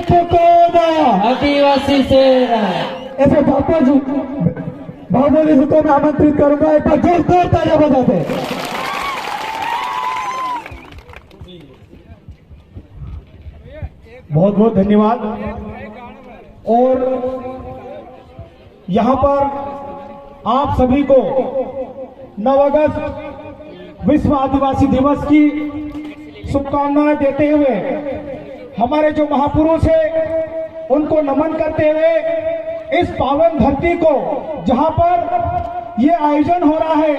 चुकाना आदिवासी से ऐसे बापा जी बाहुबली जी को मैं आमंत्रित करूंगा, एक बार जोरदार तालियां बजाते हैं। बहुत बहुत धन्यवाद। और यहां पर आप सभी को 9 अगस्त विश्व आदिवासी दिवस की शुभकामनाएं देते हुए, हमारे जो महापुरुष है उनको नमन करते हुए, इस पावन धरती को जहां पर ये आयोजन हो रहा है,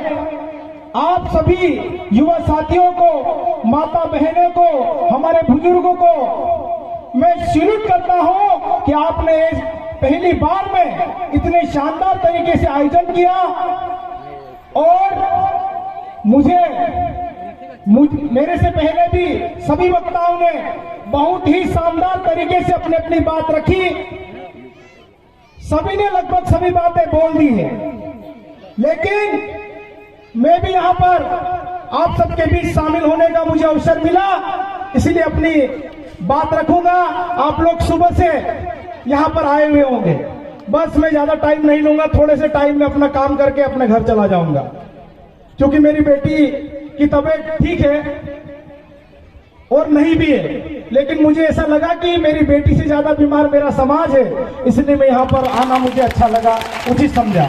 आप सभी युवा साथियों को, माता बहनों को, हमारे बुजुर्गों को मैं सैल्यूट करता हूं कि आपने पहली बार में इतने शानदार तरीके से आयोजन किया। और मेरे से पहले भी सभी वक्ताओं ने बहुत ही शानदार तरीके से अपनी अपनी बात रखी। सभी ने लगभग सभी बातें बोल दी है, लेकिन मैं भी यहां पर आप सबके बीच शामिल होने का मुझे अवसर मिला, इसलिए अपनी बात रखूंगा। आप लोग सुबह से यहां पर आए हुए होंगे, बस मैं ज्यादा टाइम नहीं लूंगा, थोड़े से टाइम में अपना काम करके अपने घर चला जाऊंगा, क्योंकि मेरी बेटी की तबीयत ठीक है और नहीं भी है, लेकिन मुझे ऐसा लगा कि मेरी बेटी से ज्यादा बीमार मेरा समाज है, इसलिए मैं यहां पर आना मुझे अच्छा लगा, उचित समझा।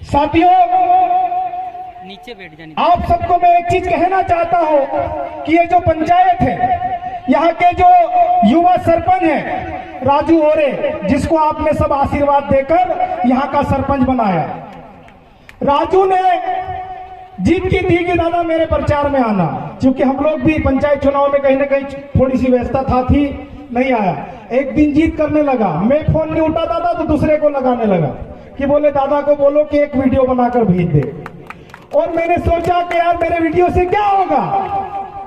साथियों, नीचे बैठ जाने, आप सबको मैं एक चीज कहना चाहता हूं कि ये जो पंचायत है, यहाँ के जो युवा सरपंच हैं राजू ओरे, जिसको आपने सब आशीर्वाद देकर यहाँ का सरपंच बनाया, राजू ने जीत की थी कि दादा मेरे प्रचार में आना, क्योंकि हम लोग भी पंचायत चुनाव में कहीं ना कहीं थोड़ी सी व्यस्तता था थी, नहीं आया। एक दिन जीत करने लगा, मैं फोन नहीं उठाता था तो दूसरे को लगाने लगा कि बोले दादा को बोलो कि एक वीडियो बनाकर भेज दे। और मैंने सोचा कि यार मेरे वीडियो से क्या होगा,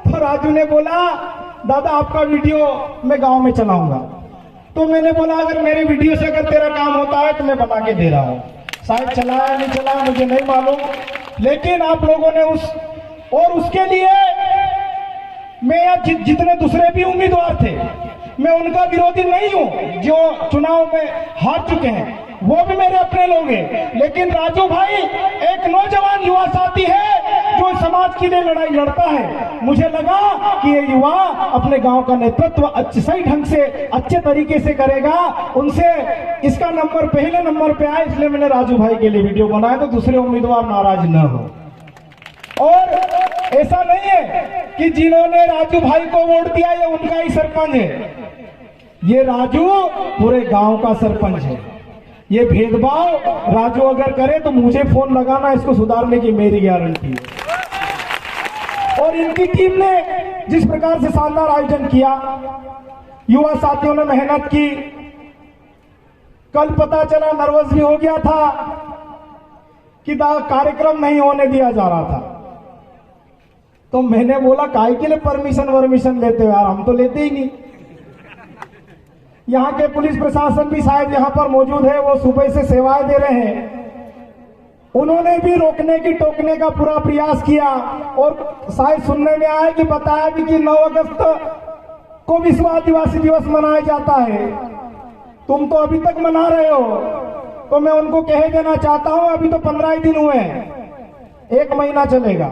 तो राजू ने बोला दादा आपका वीडियो मैं गांव में चलाऊंगा। तो मैंने बोला अगर मेरे वीडियो से अगर तेरा काम होता है तो मैं बना के दे रहा हूं। शायद चलाया नहीं चलाया मुझे नहीं मालूम, लेकिन आप लोगों ने उसके लिए मैं या जितने दूसरे भी उम्मीदवार थे, मैं उनका विरोधी नहीं हूं जो चुनाव में हार चुके हैं, वो भी मेरे अपने लोग हैं। लेकिन राजू भाई एक नौजवान युवा साथी है जो समाज के लिए लड़ाई लड़ता है। मुझे लगा कि ये युवा अपने गांव का नेतृत्व सही ढंग से अच्छे तरीके से करेगा, उनसे इसका नंबर पहले नंबर पे आए, इसलिए मैंने राजू भाई के लिए वीडियो बनाया तो दूसरे उम्मीदवार नाराज न हो। और ऐसा नहीं है कि जिन्होंने राजू भाई को वोट दिया ये उनका ही सरपंच है, ये राजू पूरे गांव का सरपंच है। ये भेदभाव राजू अगर करे तो मुझे फोन लगाना, इसको सुधारने की मेरी गारंटी है। और इनकी टीम ने जिस प्रकार से शानदार आयोजन किया, युवा साथियों ने मेहनत की। कल पता चला, नर्वस भी हो गया था कि कार्यक्रम नहीं होने दिया जा रहा था, तो मैंने बोला काहे के लिए परमिशन लेते हो यार, हम तो लेते ही नहीं। यहाँ के पुलिस प्रशासन भी शायद यहाँ पर मौजूद है, वो सुबह से सेवाएं दे रहे हैं, उन्होंने भी रोकने की टोकने का पूरा प्रयास किया। और शायद सुनने में आया कि बताया भी कि 9 अगस्त को विश्व आदिवासी दिवस मनाया जाता है, तुम तो अभी तक मना रहे हो। तो मैं उनको कह देना चाहता हूं अभी तो 15 ही दिन हुए हैं, 1 महीना चलेगा।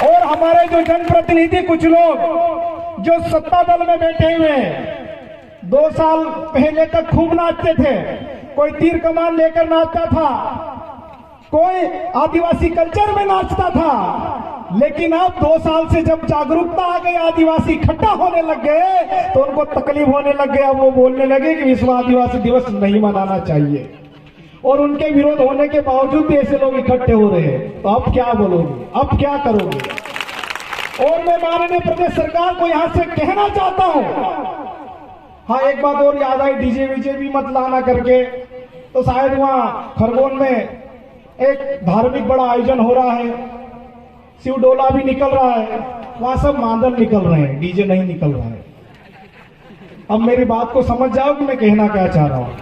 और हमारे जो जनप्रतिनिधि कुछ लोग जो सत्ता दल में बैठे हुए हैं, 2 साल पहले तक खूब नाचते थे, कोई तीर कमान लेकर नाचता था, कोई आदिवासी कल्चर में नाचता था, लेकिन अब 2 साल से जब जागरूकता आ गई, आदिवासी इकट्ठा होने लग गए तो उनको तकलीफ होने लग गया। वो बोलने लगे कि विश्व आदिवासी दिवस नहीं मनाना चाहिए, और उनके विरोध होने के बावजूद भी ऐसे लोग इकट्ठे हो रहे हैं। तो अब क्या बोलोगे, अब क्या करोगे? और मैं माननीय प्रदेश सरकार को यहां से कहना चाहता हूं, हाँ एक बात और याद आई, डीजे वीजे भी मत लाना करके। तो शायद वहां खरगोन में एक धार्मिक बड़ा आयोजन हो रहा है, शिव डोला भी निकल रहा है, वहां सब मादल निकल रहे हैं, डीजे नहीं निकल रहा है। अब मेरी बात को समझ जाओ कि मैं कहना क्या चाह रहा हूं।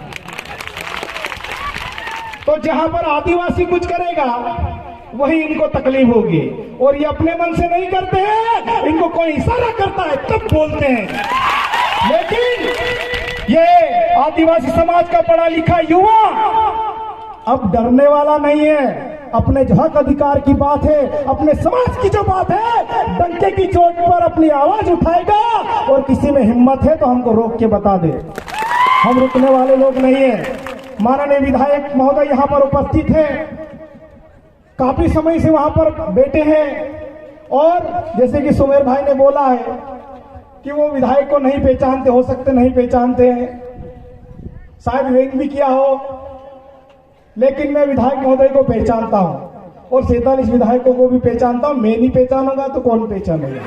तो जहां पर आदिवासी कुछ करेगा वही इनको तकलीफ होगी। और ये अपने मन से नहीं करते हैं, इनको कोई इशारा करता है तब बोलते हैं। लेकिन ये आदिवासी समाज का पढ़ा लिखा युवा अब डरने वाला नहीं है। अपने जो हक अधिकार की बात है, अपने समाज की जो बात है, डंके की चोट पर अपनी आवाज उठाएगा। और किसी में हिम्मत है तो हमको रोक के बता दे, हम रुकने वाले लोग नहीं है। माननीय विधायक महोदय यहाँ पर उपस्थित हैं, काफी समय से वहां पर बैठे हैं। और जैसे कि सुमेर भाई ने बोला है कि वो विधायक को नहीं पहचानते, हो सकते नहीं पहचानते हैं, शायद व्यंग भी किया हो, लेकिन मैं विधायक महोदय को पहचानता हूं और 47 विधायकों को भी पहचानता हूं। मैं नहीं पहचानूंगा तो कौन पहचानेगा।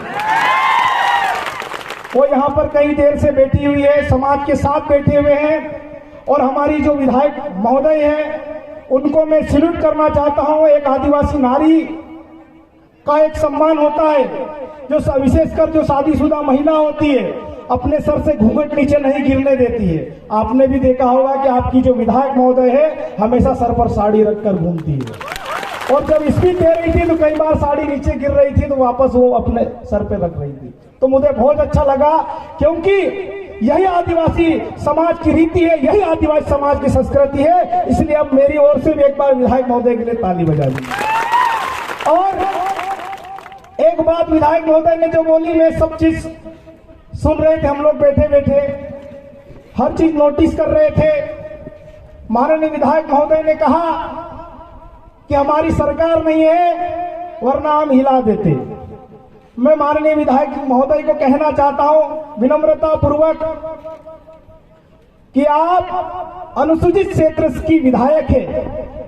वो यहाँ पर कई देर से बैठी हुई है, समाज के साथ बैठे हुए हैं। और हमारी जो विधायक महोदय हैं उनको मैं सैल्यूट करना चाहता हूं। एक आदिवासी नारी का एक सम्मान होता है, जो विशेषकर जो शादीशुदा महिला होती है अपने सर से घूंघट नीचे नहीं गिरने देती है। आपने भी देखा होगा कि आपकी जो विधायक महोदय है हमेशा सर पर साड़ी रखकर घूमती है। और जब स्पीच दे रही थी तो कई बार साड़ी नीचे गिर रही थी तो वापस वो अपने सर पे रख रही थी। तो मुझे बहुत अच्छा लगा, क्योंकि यही आदिवासी समाज की रीति है, यही आदिवासी समाज की संस्कृति है। इसलिए अब मेरी ओर से भी एक बार विधायक महोदय के लिए ताली बजा दी। और एक बात विधायक महोदय ने जो बोली, मैं सब चीज सुन रहे थे, हम लोग बैठे बैठे हर चीज नोटिस कर रहे थे। माननीय विधायक महोदय ने कहा कि हमारी सरकार नहीं है वरना हम हिला देते। मैं माननीय विधायक महोदय को कहना चाहता हूं विनम्रता पूर्वक कि आप अनुसूचित क्षेत्र की विधायक है,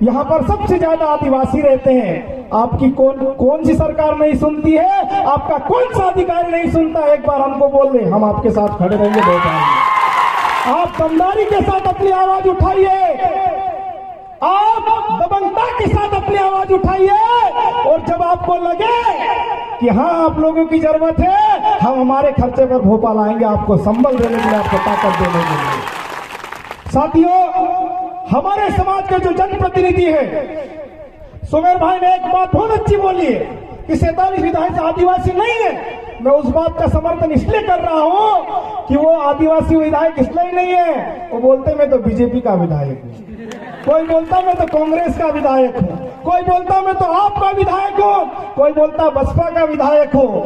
यहाँ पर सबसे ज्यादा आदिवासी रहते हैं। आपकी कौन सी सरकार नहीं सुनती है, आपका कौन सा अधिकारी नहीं सुनता? एक बार हमको बोल दे, हम आपके साथ खड़े रहेंगे, बहुत आएंगे। आप दमदारी के साथ अपनी आवाज उठाइए, आप दबंगता के साथ अपनी आवाज उठाइए। और जब आपको लगे कि हाँ आप लोगों की जरूरत है, हम हमारे खर्चे पर भोपाल आएंगे आपको संबल देने के लिए, आपको ताकत देने के लिए। साथियों, हमारे समाज के जो जनप्रतिनिधि है, सुमेर भाई ने एक बात बहुत अच्छी बोली है कि 47 विधायक आदिवासी नहीं है। मैं उस बात का समर्थन इसलिए कर रहा हूं कि वो आदिवासी विधायक इसलिए नहीं है, वो बोलते मैं तो बीजेपी का विधायक हूं, कोई बोलता मैं तो कांग्रेस का विधायक हूं, कोई बोलता मैं तो आपका विधायक हूं, कोई बोलता बसपा का विधायक हूं।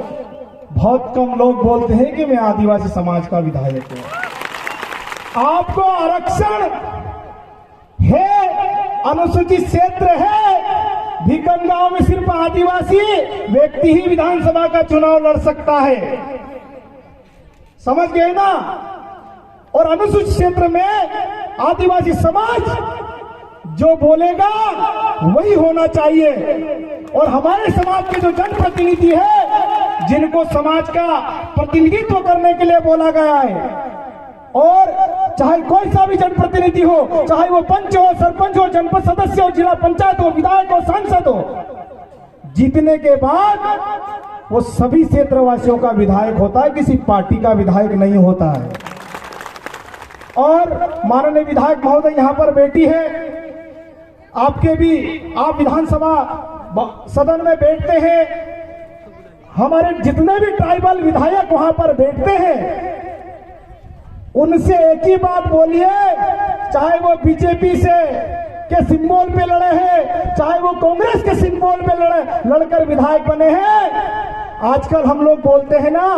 बहुत कम लोग बोलते हैं कि मैं आदिवासी समाज का विधायक हूं। आपको आरक्षण है, अनुसूचित क्षेत्र है, भीकन गांव में सिर्फ आदिवासी व्यक्ति ही विधानसभा का चुनाव लड़ सकता है, समझ गए ना? और अनुसूचित क्षेत्र में आदिवासी समाज जो बोलेगा वही होना चाहिए। और हमारे समाज के जो जनप्रतिनिधि है, जिनको समाज का प्रतिनिधित्व करने के लिए बोला गया है, और चाहे कोई सा भी जनप्रतिनिधि हो, चाहे वो पंच हो, सरपंच हो, जनपद सदस्य हो, जिला पंचायत हो, विधायक हो, सांसद हो, जीतने के बाद वो सभी क्षेत्रवासियों का विधायक होता है, किसी पार्टी का विधायक नहीं होता है। और माननीय विधायक महोदय यहाँ पर बैठी है, आपके भी, आप विधानसभा सदन में बैठते हैं, हमारे जितने भी ट्राइबल विधायक वहां पर बैठते हैं, उनसे एक ही बात बोलिए, चाहे वो बीजेपी से के सिंबल पे लड़े हैं, चाहे वो कांग्रेस के सिंबल पे लड़कर विधायक बने हैं। आजकल हम लोग बोलते हैं ना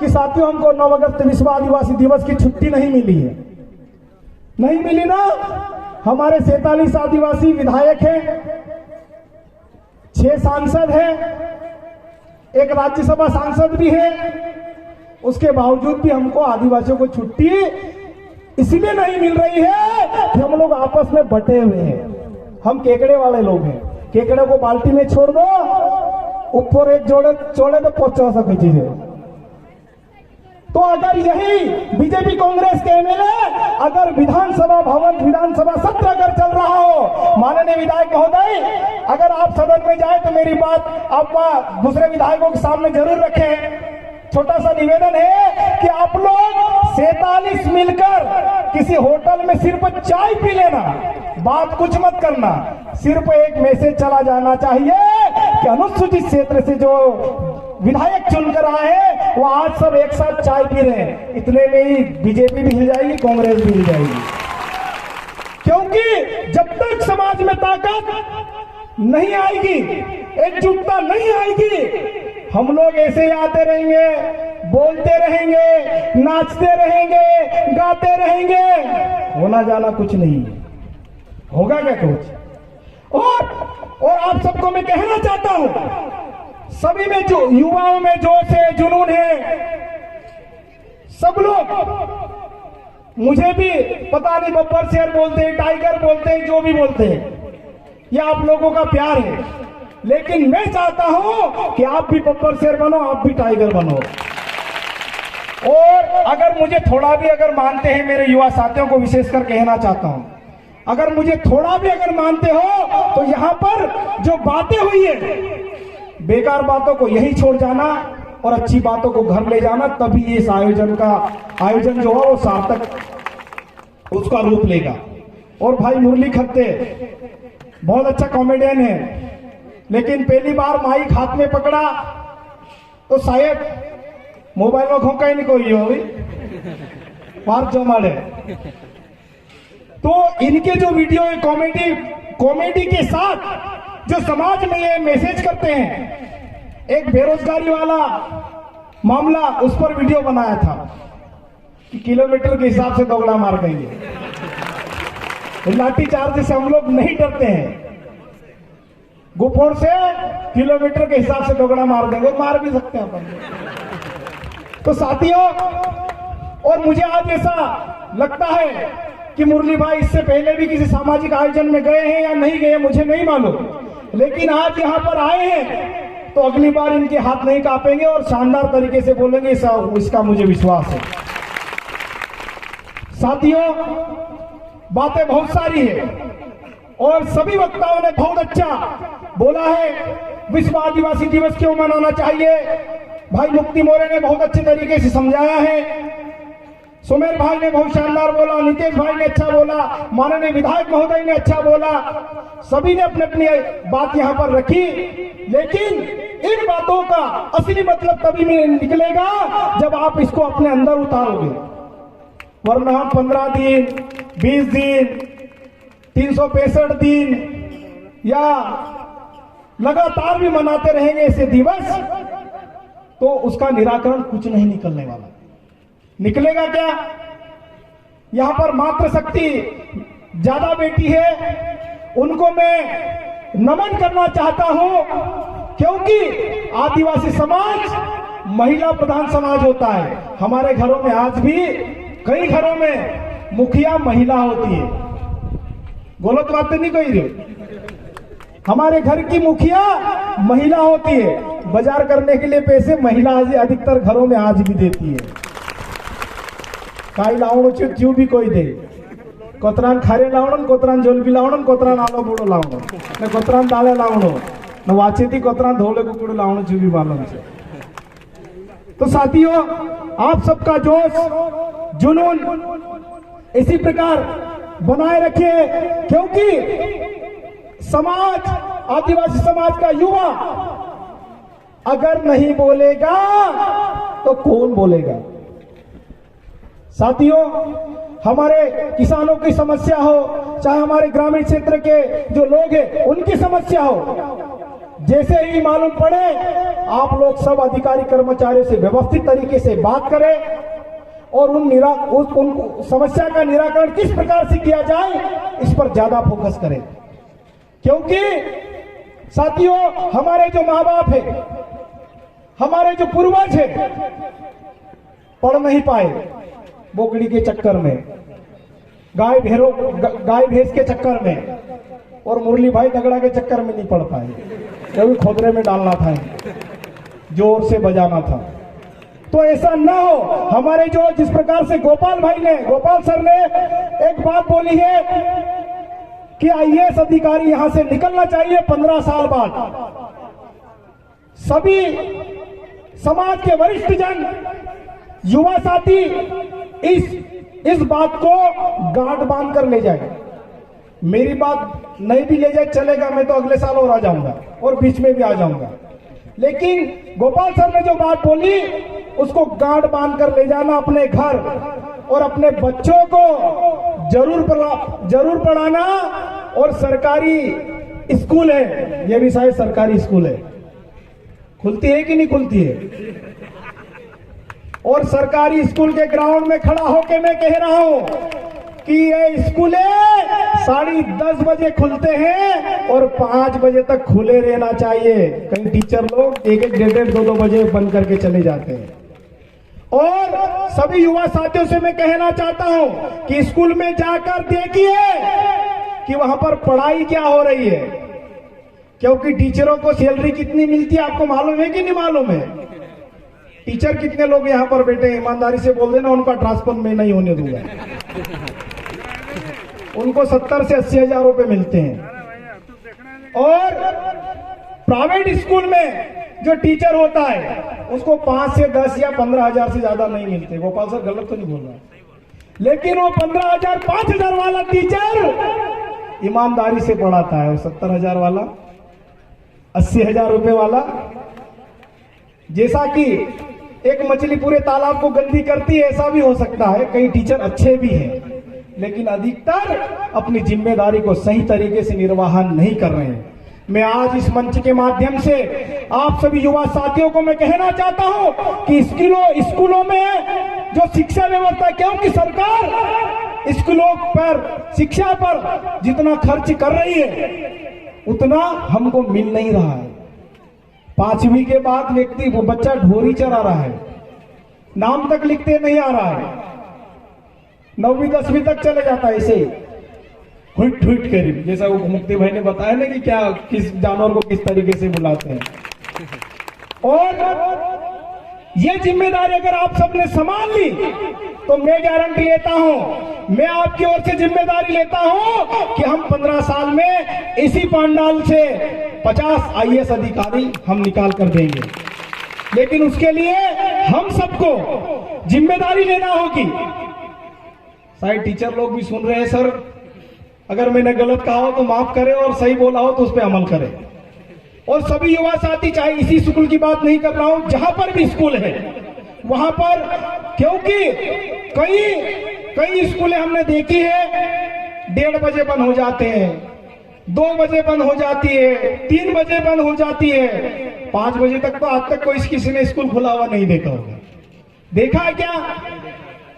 कि साथियों हमको 9 अगस्त विश्व आदिवासी दिवस की छुट्टी नहीं मिली है, नहीं मिली ना। हमारे 47 आदिवासी विधायक हैं, 6 सांसद हैं, एक राज्यसभा सांसद भी है, उसके बावजूद भी हमको आदिवासियों को छुट्टी इसलिए नहीं मिल रही है कि हम लोग आपस में बटे हुए हैं। हम केकड़े वाले लोग हैं, केकड़े को बाल्टी में छोड़ दो, ऊपर एक जोड़े तो 50 की चीज है। तो अगर यही बीजेपी कांग्रेस के एमएलए अगर विधानसभा भवन, विधानसभा सत्र अगर चल रहा हो, माननीय विधायक महोदय अगर आप सदन में जाए तो मेरी बात आप दूसरे विधायकों के सामने जरूर रखें। छोटा सा निवेदन है कि आप लोग 47 मिलकर किसी होटल में सिर्फ चाय पी लेना, बात कुछ मत करना। सिर्फ एक मैसेज चला जाना चाहिए कि अनुसूचित क्षेत्र से जो विधायक चुनकर आए हैं वो आज सब एक साथ चाय पी रहे हैं, इतने में ही बीजेपी भी हिल जाएगी, कांग्रेस भी हिल जाएगी। क्योंकि जब तक समाज में ताकत नहीं आएगी, एकजुटता नहीं आएगी, हम लोग ऐसे ही आते रहेंगे, बोलते रहेंगे, नाचते रहेंगे, गाते रहेंगे, होना जाना कुछ नहीं होगा क्या कुछ। और आप सबको मैं कहना चाहता हूं, सभी में जो युवाओं में जोश है, जुनून है, सब लोग, मुझे भी पता नहीं बब्बर शेर बोलते हैं, टाइगर बोलते हैं, जो भी बोलते हैं, ये आप लोगों का प्यार है, लेकिन मैं चाहता हूं कि आप भी बब्बर शेर बनो, आप भी टाइगर बनो। और अगर मुझे थोड़ा भी अगर मानते हैं, मेरे युवा साथियों को विशेषकर कहना चाहता हूं, अगर मुझे थोड़ा भी अगर मानते हो तो यहां पर जो बातें हुई है, बेकार बातों को यही छोड़ जाना और अच्छी बातों को घर ले जाना, तभी इस आयोजन जो है वो सार्थक उसका रूप लेगा। और भाई मुरली खत्ते बहुत अच्छा कॉमेडियन है, लेकिन पहली बार माइक हाथ में पकड़ा तो शायद मोबाइल में खोका ही नहीं कोई हो पार्क जमाड़े। तो इनके जो वीडियो है कॉमेडी के साथ जो समाज में ये मैसेज करते हैं, एक बेरोजगारी वाला मामला, उस पर वीडियो बनाया था कि किलोमीटर के हिसाब से दौड़ा मार देंगे। लाठी चार्ज से हम लोग नहीं डरते हैं, गोफोड़ से किलोमीटर के हिसाब से दौड़ा मार देंगे, मार भी सकते हैं अपन। तो साथियों, और मुझे आज ऐसा लगता है कि मुरली भाई इससे पहले भी किसी सामाजिक आयोजन में गए हैं या नहीं गए, मुझे नहीं मालूम, लेकिन आज यहां पर आए हैं तो अगली बार इनके हाथ नहीं कांपेंगे और शानदार तरीके से बोलेंगे, इसका मुझे विश्वास है। साथियों, बातें बहुत सारी है और सभी वक्ताओं ने बहुत अच्छा बोला है। विश्व आदिवासी दिवस क्यों मनाना चाहिए, भाई मुक्ति मोरे ने बहुत अच्छे तरीके से समझाया है, सुमेर भाई ने बहुत शानदार बोला, नितेश भाई ने अच्छा बोला, माननीय विधायक महोदय ने अच्छा बोला, सभी ने अपनी अपनी बात यहां पर रखी। लेकिन इन बातों का असली मतलब तभी निकलेगा जब आप इसको अपने अंदर उतारोगे, वरना हम 15 दिन, 20 दिन, 365 दिन या लगातार भी मनाते रहेंगे ऐसे दिवस, तो उसका निराकरण कुछ नहीं निकलने वाला। निकलेगा क्या? यहां पर मातृशक्ति ज्यादा बेटी है, उनको मैं नमन करना चाहता हूं, क्योंकि आदिवासी समाज महिला प्रधान समाज होता है। हमारे घरों में आज भी कई घरों में मुखिया महिला होती है, गलत बात नहीं कही रही, हमारे घर की मुखिया महिला होती है, बाजार करने के लिए पैसे महिला अधिकतर घरों में आज भी देती है। काई लावणो चू भी कोई दे, कोतरान खारे लावणो, कोतरान जोलबी लावणो, कोतरान आलो बूढ़ो लावणो, ने कोतरान दाले लावणो, न वाचे थी कोतरान धोले कुकुड़ लावणो चू भी मालूम से। तो साथियों, आप सबका जोश जुनून इसी प्रकार बनाए रखिए, क्योंकि समाज, आदिवासी समाज का युवा अगर नहीं बोलेगा तो कौन बोलेगा। साथियों, हमारे किसानों की समस्या हो, चाहे हमारे ग्रामीण क्षेत्र के जो लोग हैं उनकी समस्या हो, जैसे ही मालूम पड़े आप लोग सब अधिकारी कर्मचारियों से व्यवस्थित तरीके से बात करें और उन समस्या का निराकरण किस प्रकार से किया जाए इस पर ज्यादा फोकस करें। क्योंकि साथियों, हमारे जो माँ बाप है, हमारे जो पूर्वज है, पढ़ नहीं पाए बोकड़ी के चक्कर में, गाय भैंस के चक्कर में, और मुरली भाई दगड़ा के चक्कर में नहीं पढ़ पाए, क्योंकि खोदरे में डालना था, जोर से बजाना था। तो ऐसा ना हो। हमारे जो जिस प्रकार से गोपाल सर ने एक बात बोली है कि आईएएस अधिकारी यहां से निकलना चाहिए 15 साल बाद। सभी समाज के वरिष्ठ जन, युवा साथी इस बात को गांठ बांध कर ले जाए। मेरी बात नहीं भी ले जाए चलेगा, मैं तो अगले साल और आ जाऊंगा और बीच में भी आ जाऊंगा। लेकिन गोपाल सर ने जो बात बोली उसको गांठ बांध कर ले जाना अपने घर और अपने बच्चों को जरूर पढ़ाना। और सरकारी स्कूल है, ये भी शायद सरकारी स्कूल है, खुलती है कि नहीं खुलती है? और सरकारी स्कूल के ग्राउंड में खड़ा होकर मैं कह रहा हूं कि ये स्कूलें 10:30 बजे खुलते हैं और 5 बजे तक खुले रहना चाहिए। कई टीचर लोग 1-1, 1:30, 2-2 बजे बंद करके चले जाते हैं। और सभी युवा साथियों से मैं कहना चाहता हूं कि स्कूल में जाकर देखिए कि वहां पर पढ़ाई क्या हो रही है, क्योंकि टीचरों को सैलरी कितनी मिलती है आपको मालूम है कि नहीं मालूम है? टीचर कितने लोग यहाँ पर बैठे हैं, ईमानदारी से बोल देना, उनका ट्रांसफर मैं नहीं होने दूंगा। उनको 70 से 80 हजार रुपए मिलते हैं। और प्राइवेट स्कूल में जो टीचर होता है उसको 5 से 10 या 15 हजार से ज्यादा नहीं मिलते। गोपाल सर गलत तो नहीं बोल रहा, लेकिन वो 15 हजार 5 हजार वाला टीचर ईमानदारी से पढ़ाता है। और 70 हजार वाला, 80 हजार रुपए वाला, जैसा कि एक मछली पूरे तालाब को गंदी करती है ऐसा भी हो सकता है। कई टीचर अच्छे भी हैं, लेकिन अधिकतर अपनी जिम्मेदारी को सही तरीके से निर्वहन नहीं कर रहे हैं। मैं आज इस मंच के माध्यम से आप सभी युवा साथियों को मैं कहना चाहता हूं कि स्कूलों में जो शिक्षा व्यवस्था, क्योंकि सरकार स्कूलों पर शिक्षा पर जितना खर्च कर रही है उतना हमको मिल नहीं रहा है। 5वीं के बाद वो बच्चा ढोरी चरा रहा है, नाम तक लिखते नहीं आ रहा है, 9वीं 10वीं तक चले जाता है ऐसे हुट कर, जैसा वो मुक्ति भाई ने बताया ना कि क्या किस जानवर को किस तरीके से बुलाते हैं। और ये जिम्मेदारी अगर आप सबने संभाल ली तो मैं गारंटी लेता हूं, मैं आपकी ओर से जिम्मेदारी लेता हूं कि हम 15 साल में इसी पंडाल से 50 IAS अधिकारी हम निकाल कर देंगे। लेकिन उसके लिए हम सबको जिम्मेदारी लेना होगी। शायद टीचर लोग भी सुन रहे हैं, सर अगर मैंने गलत कहा हो तो माफ करें और सही बोला हो तो उस पर अमल करें। और सभी युवा साथी, चाहे इसी स्कूल की बात नहीं कर रहा हूं, जहां पर भी स्कूल है वहां पर, क्योंकि कई स्कूलें हमने देखी है 1:30 बजे बंद हो जाते हैं, 2 बजे बंद हो जाती है, 3 बजे बंद हो जाती है, 5 बजे तक तो आज तक कोई किसी ने स्कूल खुला हुआ नहीं देखा होगा। देखा है क्या?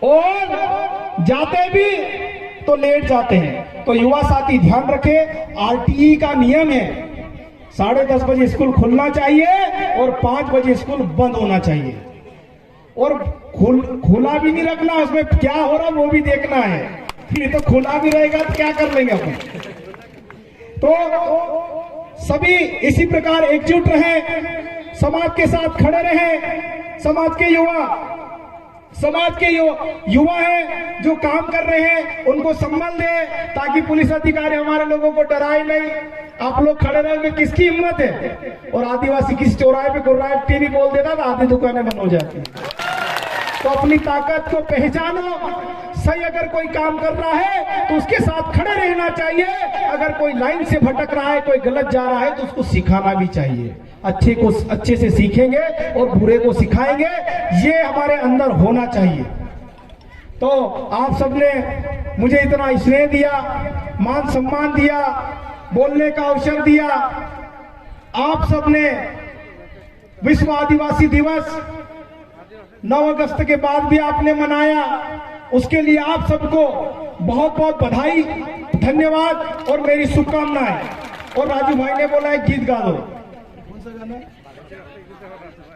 और जाते भी तो लेट जाते हैं। तो युवा साथी ध्यान रखें, RTE का नियम है 10:30 बजे स्कूल खुलना चाहिए और 5 बजे स्कूल बंद होना चाहिए। और खुला भी नहीं रखना, उसमें क्या हो रहा वो भी देखना है। फिर तो खुला भी रहेगा तो क्या कर लेंगे अपन। तो सभी इसी प्रकार एकजुट रहें, समाज के साथ खड़े रहें। समाज के युवा हैं जो काम कर रहे हैं उनको सम्मान दें, ताकि पुलिस अधिकारी हमारे लोगों को डराए नहीं। आप लोग खड़े रहोगे, किसकी हिम्मत है? और आदिवासी किस चौराहे पे गुर्राए टीवी बोल देता तो आधी दुकानें बंद हो जाती। तो अपनी ताकत को पहचानो। सही अगर कोई काम कर रहा है तो उसके साथ खड़े रहना चाहिए। अगर कोई लाइन से भटक रहा है, कोई गलत जा रहा है तो उसको सिखाना भी चाहिए। अच्छे से सीखेंगे और बुरे को सिखाएंगे, ये हमारे अंदर होना चाहिए। तो आप सबने मुझे इतना स्नेह दिया, मान सम्मान दिया, बोलने का अवसर दिया। आप सबने विश्व आदिवासी दिवस 9 अगस्त के बाद भी आपने मनाया, उसके लिए आप सबको बहुत बहुत बधाई, धन्यवाद और मेरी शुभकामनाएं। और राजू भाई ने बोला एक गीत गा दो। कौन सा गाना है?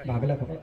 भागला खबर।